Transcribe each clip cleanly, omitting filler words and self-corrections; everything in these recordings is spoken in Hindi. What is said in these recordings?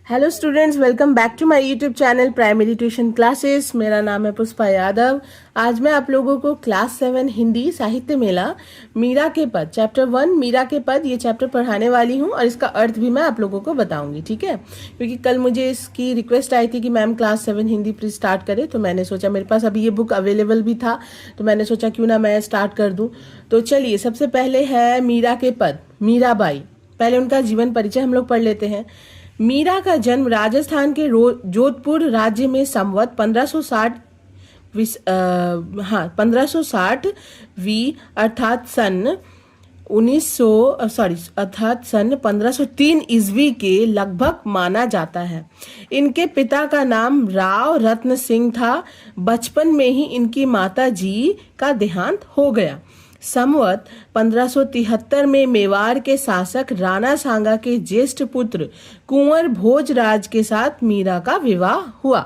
Hello students, welcome back to my YouTube channel primary tuition classes. मेरा नाम है पुष्पा यादव। आज मैं आप लोगों को क्लास 7 हिंदी साहित्य मेला मीरा के पद चैप्टर 1 मीरा के पद ये चैप्टर पढ़ाने वाली हूँ और इसका अर्थ भी मैं आप लोगों को बताऊंगी, ठीक है। क्योंकि कल मुझे इसकी रिक्वेस्ट आई थी कि ma'am class 7 Hindi please start करें, तो मैंने सोचा मेरे पास अभी ये बुक अवेलेबल भी था, तो मैंने सोचा क्यों ना मैं स्टार्ट कर दूँ। तो चलिए, सबसे पहले है मीरा के पद, मीराबाई। पहले उनका जीवन परिचय हम लोग पढ़ लेते हैं। मीरा का जन्म राजस्थान के जोधपुर राज्य में संवत 1560 अर्थात सन 1503 ईस्वी के लगभग माना जाता है। इनके पिता का नाम राव रत्न सिंह था। बचपन में ही इनकी माता जी का देहांत हो गया। संवत 1573 में मेवाड़ के शासक राणा सांगा के ज्येष्ठ पुत्र कुंवर भोजराज के साथ मीरा का विवाह हुआ।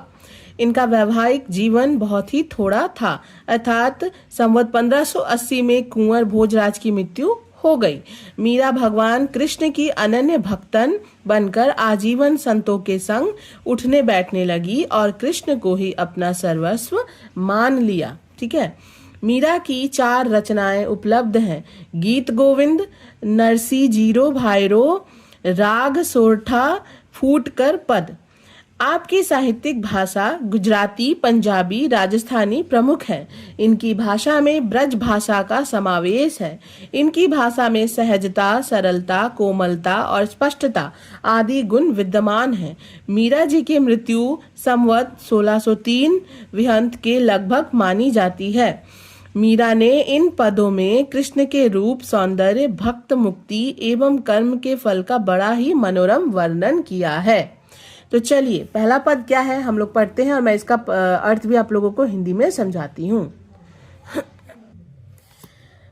इनका वैवाहिक जीवन बहुत ही थोड़ा था, अर्थात संवत 1580 में कुंवर भोजराज की मृत्यु हो गई। मीरा भगवान कृष्ण की अनन्य भक्तन बनकर आजीवन संतों के संग उठने बैठने लगी और कृष्ण को ही अपना सर्वस्व मान लिया, ठीक है। मीरा की 4 रचनाएं उपलब्ध हैं। गीत गोविंद, नरसी जीरो भाईरो, राग सोरठा, फूटकर पद। आपकी साहित्यिक भाषा गुजराती, पंजाबी, राजस्थानी प्रमुख है। इनकी भाषा में ब्रज भाषा का समावेश है। इनकी भाषा में सहजता, सरलता, कोमलता और स्पष्टता आदि गुण विद्यमान हैं। मीरा जी की मृत्यु संवत 1603 विहंत के लगभग मानी जाती है। मीरा ने इन पदों में कृष्ण के रूप, सौंदर्य, भक्त मुक्ति एवं कर्म के फल का बड़ा ही मनोरम वर्णन किया है। तो चलिए, पहला पद क्या है हम लोग पढ़ते हैं और मैं इसका अर्थ भी आप लोगों को हिंदी में समझाती हूँ।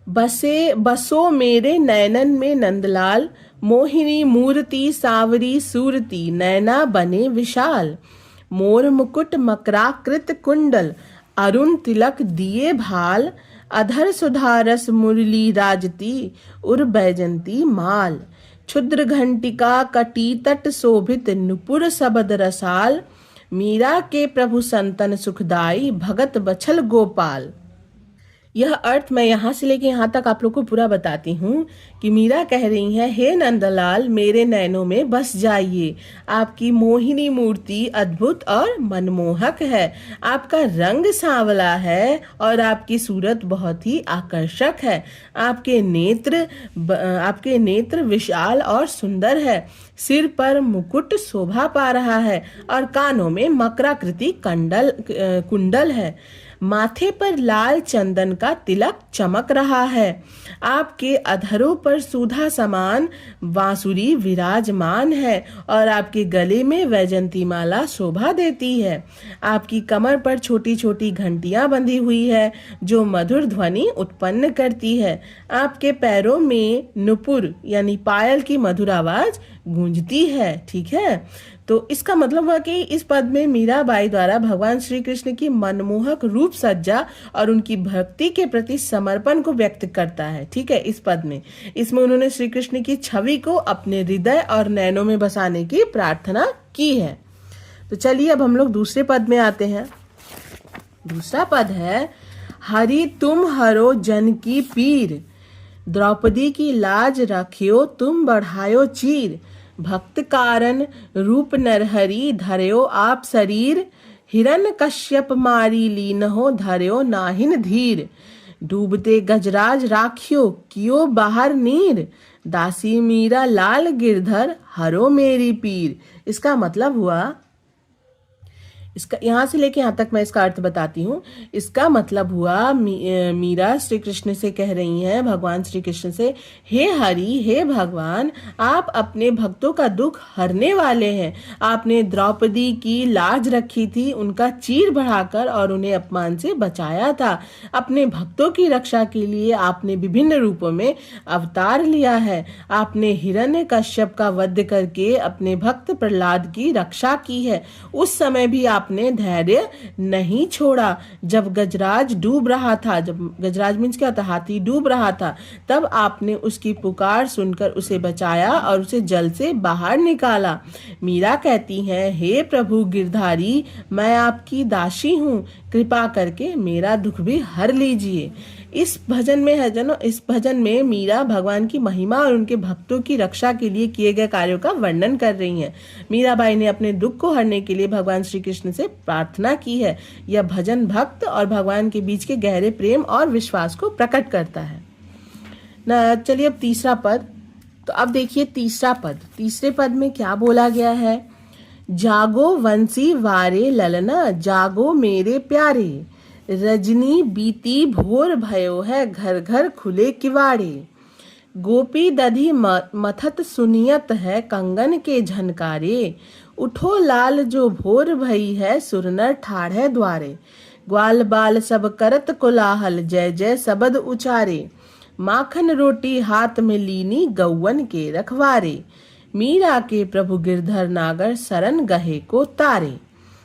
बसो मेरे नैनन में नंदलाल, मोहिनी मूर्ति सावरी सूरती, नैना बने विशाल। मोर मुकुट मकराकृत कुंडल, अरुण तिलक दिए भाल। अधर सुधारस मुरली राजती, उर बैजंती माल। क्षुद्र घंटिका कटी तट शोभित, नुपुर सबद रसाल। मीरा के प्रभु संतन सुखदाई, भगत बछल गोपाल। यह अर्थ मैं यहाँ से लेके यहाँ तक आप लोग को पूरा बताती हूँ कि मीरा कह रही है, हे नंदलाल, मेरे नैनों में बस जाइए। आपकी मोहिनी मूर्ति अद्भुत और मनमोहक है। आपका रंग सांवला है और आपकी सूरत बहुत ही आकर्षक है। आपके नेत्र विशाल और सुंदर है। सिर पर मुकुट शोभा पा रहा है और कानों में मकराकृति कुंडल है। माथे पर लाल चंदन का तिलक चमक रहा है। आपके अधरों पर सुधा समान बांसुरी विराजमान है और आपके गले में वैजंती माला शोभा देती है। आपकी कमर पर छोटी छोटी घंटियां बंधी हुई है जो मधुर ध्वनि उत्पन्न करती है। आपके पैरों में नुपुर यानी पायल की मधुर आवाज गूंजती है, ठीक है। तो इसका मतलब हुआ कि इस पद में मीराबाई द्वारा भगवान श्री कृष्ण की मनमोहक रूप सज्जा और उनकी भक्ति के प्रति समर्पण को व्यक्त करता है, ठीक है। इस पद में इसमें उन्होंने श्री कृष्ण की छवि को अपने हृदय और नैनों में बसाने की प्रार्थना की है। तो चलिए, अब हम लोग दूसरे पद में आते हैं। दूसरा पद है, हरि तुम हरो जन की पीर, द्रौपदी की लाज रखियो तुम बढ़ायो चीर। भक्त कारण रूप नरहरि, धर्यो आप शरीर। हिरन कश्यप मारी लीनहो, धर्यो नाहिन धीर। डूबते गजराज राखियो, कियो बाहर नीर। दासी मीरा लाल गिरधर, हरो मेरी पीर। इसका मतलब हुआ, इसका यहाँ से लेके यहाँ तक मैं इसका अर्थ बताती हूँ। इसका मतलब हुआ, मीरा श्री कृष्ण से कह रही हैं, भगवान श्री कृष्ण से, हे हरि, हे भगवान, आप अपने भक्तों का दुख हरने वाले हैं। आपने द्रौपदी की लाज रखी थी, उनका चीर बढ़ाकर और उन्हें अपमान से बचाया था। अपने भक्तों की रक्षा के लिए आपने विभिन्न रूपों में अवतार लिया है। आपने हिरण्य कश्यप का वध करके अपने भक्त प्रहलाद की रक्षा की है। उस समय भी आपने धैर्य नहीं छोड़ा। जब गजराज डूब रहा था, जब गजराज मीन्स क्या था, हाथी डूब रहा था, तब आपने उसकी पुकार सुनकर उसे बचाया और उसे जल से बाहर निकाला। मीरा कहती हैं, हे प्रभु गिरधारी, मैं आपकी दासी हूँ, कृपा करके मेरा दुख भी हर लीजिए। इस भजन में है जनो, इस भजन में मीरा भगवान की महिमा और उनके भक्तों की रक्षा के लिए किए गए कार्यों का वर्णन कर रही हैं। मीराबाई ने अपने दुख को हरने के लिए भगवान श्री कृष्ण से प्रार्थना की है। यह भजन भक्त और भगवान के बीच के गहरे प्रेम और विश्वास को प्रकट करता है ना। चलिए अब तीसरा पद। तो अब देखिए तीसरा पद, तीसरे पद में क्या बोला गया है। जागो वंशी वारे ललना, जागो मेरे प्यारे, रजनी बीती भोर भयो है, घर घर खुले किवाड़े। गोपी दधी मथत सुनियत है, कंगन के झनकारे, उठो लाल जो भोर भई है, सुरनर ठाड़ है द्वारे। ग्वाल बाल सब करत कोलाहल, जय जय सबद उचारे, माखन रोटी हाथ में लीनी, गौवन के रखवारे। मीरा के प्रभु गिरधर नागर, सरन गहे को तारे।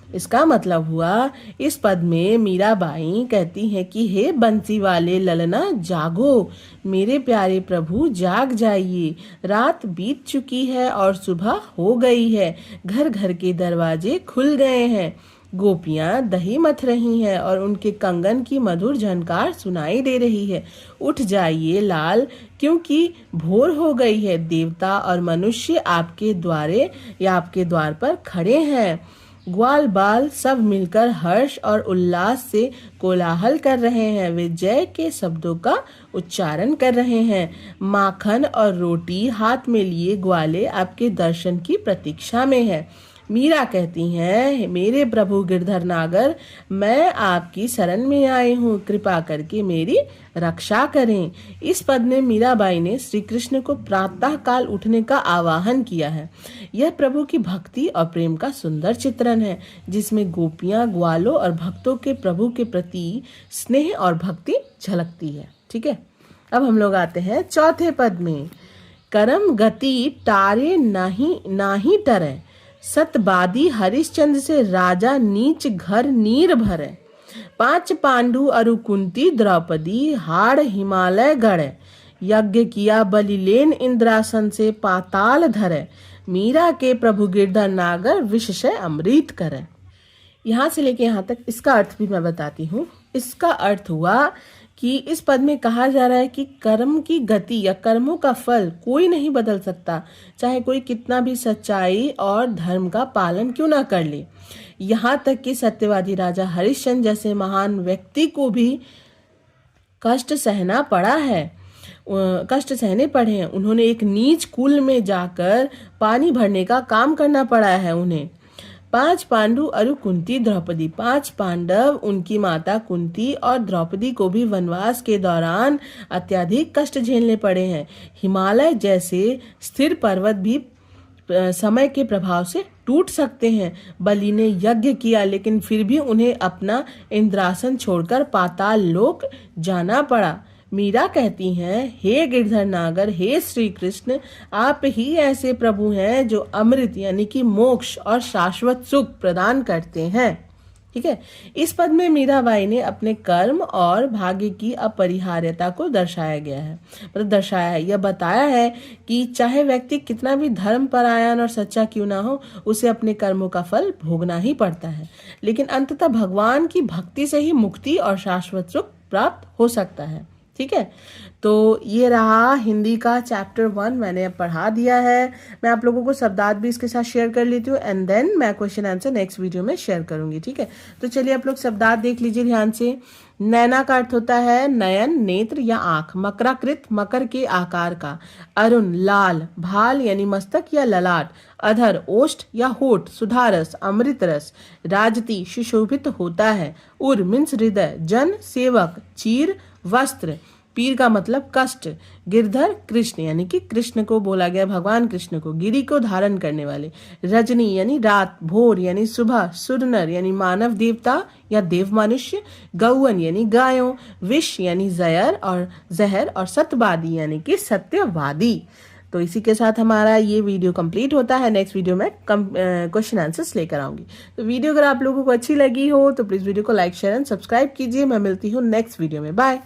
इसका मतलब हुआ, इस पद में मीराबाई कहती हैं कि हे बंसी वाले ललना, जागो, मेरे प्यारे प्रभु जाग जाइए, रात बीत चुकी है और सुबह हो गई है, घर घर के दरवाजे खुल गए हैं, गोपियां दही मथ रही हैं और उनके कंगन की मधुर झनकार सुनाई दे रही है। उठ जाइए लाल, क्योंकि भोर हो गई है, देवता और मनुष्य आपके द्वारे या आपके द्वार पर खड़े हैं। ग्वाल बाल सब मिलकर हर्ष और उल्लास से कोलाहल कर रहे हैं, वे जय के शब्दों का उच्चारण कर रहे हैं। माखन और रोटी हाथ में लिए ग्वाले आपके दर्शन की प्रतीक्षा में है। मीरा कहती हैं, मेरे प्रभु गिरधर नागर, मैं आपकी शरण में आई हूँ, कृपा करके मेरी रक्षा करें। इस पद में मीराबाई ने श्री कृष्ण को प्रातः काल उठने का आह्वान किया है। यह प्रभु की भक्ति और प्रेम का सुंदर चित्रण है, जिसमें गोपियां, ग्वालों और भक्तों के प्रभु के प्रति स्नेह और भक्ति झलकती है। ठीक है, अब हम लोग आते हैं चौथे पद में। करम गति टारे नाही टरे, सतबादी हरिश्चंद्र से राजा नीच घर नीर भरे। 5 पांडु अरु कुंती द्रौपदी, हाड़ हिमालय गढ़े, यज्ञ किया बलिलेन इंद्रासन से पाताल धरे। मीरा के प्रभु गिरधर नागर, विष से अमृत करे। यहाँ से लेके यहाँ तक इसका अर्थ भी मैं बताती हूँ। इसका अर्थ हुआ कि इस पद में कहा जा रहा है कि कर्म की गति या कर्मों का फल कोई नहीं बदल सकता, चाहे कोई कितना भी सच्चाई और धर्म का पालन क्यों ना कर ले। यहाँ तक कि सत्यवादी राजा हरिश्चंद्र जैसे महान व्यक्ति को भी कष्ट सहना पड़ा है, कष्ट सहने पड़े हैं। उन्होंने एक नीच कुल में जाकर पानी भरने का काम करना पड़ा है उन्हें। 5 पांडु अरु कुंती द्रौपदी, 5 पांडव, उनकी माता कुंती और द्रौपदी को भी वनवास के दौरान अत्यधिक कष्ट झेलने पड़े हैं। हिमालय जैसे स्थिर पर्वत भी समय के प्रभाव से टूट सकते हैं। बलि ने यज्ञ किया, लेकिन फिर भी उन्हें अपना इंद्रासन छोड़कर पाताल लोक जाना पड़ा। मीरा कहती हैं, हे गिरधर नागर, हे श्री कृष्ण, आप ही ऐसे प्रभु हैं जो अमृत यानी कि मोक्ष और शाश्वत सुख प्रदान करते हैं। ठीक है, इस पद में मीराबाई ने अपने कर्म और भाग्य की अपरिहार्यता को दर्शाया गया है, मतलब दर्शाया है। यह बताया है कि चाहे व्यक्ति कितना भी धर्मपरायण और सच्चा क्यों ना हो, उसे अपने कर्मों का फल भोगना ही पड़ता है, लेकिन अंततः भगवान की भक्ति से ही मुक्ति और शाश्वत सुख प्राप्त हो सकता है। ठीक है, तो ये रहा हिंदी का चैप्टर 1, मैंने अब पढ़ा दिया है। मैं आप लोगों को शब्दार्थ भी इसके साथ शेयर कर लेती हूँ एंड देन मैं क्वेश्चन आंसर नेक्स्ट वीडियो में शेयर करूंगी। ठीक है, तो चलिए आप लोग शब्दार्थ देख लीजिए ध्यान से। नैना का अर्थ होता है नयन, नेत्र या आंख। मकराकृत, मकर के आकार का। अरुण, लाल। भाल यानी मस्तक या ललाट। अधर, ओष्ठ या होठ। सुधारस, अमृत रस। राजती, सुशोभित होता है। उर मीन्स हृदय। जन, सेवक। चीर, वस्त्र। पीर का मतलब कष्ट। गिरधर, कृष्ण यानी कि कृष्ण को बोला गया, भगवान कृष्ण को। गिरी को धारण करने वाले। रजनी यानी रात। भोर यानी सुबह। सुरनर यानी मानव देवता या देव मनुष्य। गौवन यानी गायों। विष यानी जहर और सत्यवादी यानी कि सत्यवादी। तो इसी के साथ हमारा ये वीडियो कंप्लीट होता है। नेक्स्ट वीडियो में क्वेश्चन आंसर्स लेकर आऊंगी। तो वीडियो अगर आप लोगों को अच्छी लगी हो तो प्लीज़ वीडियो को लाइक शेयर एंड सब्सक्राइब कीजिए। मैं मिलती हूँ नेक्स्ट वीडियो में। बाय।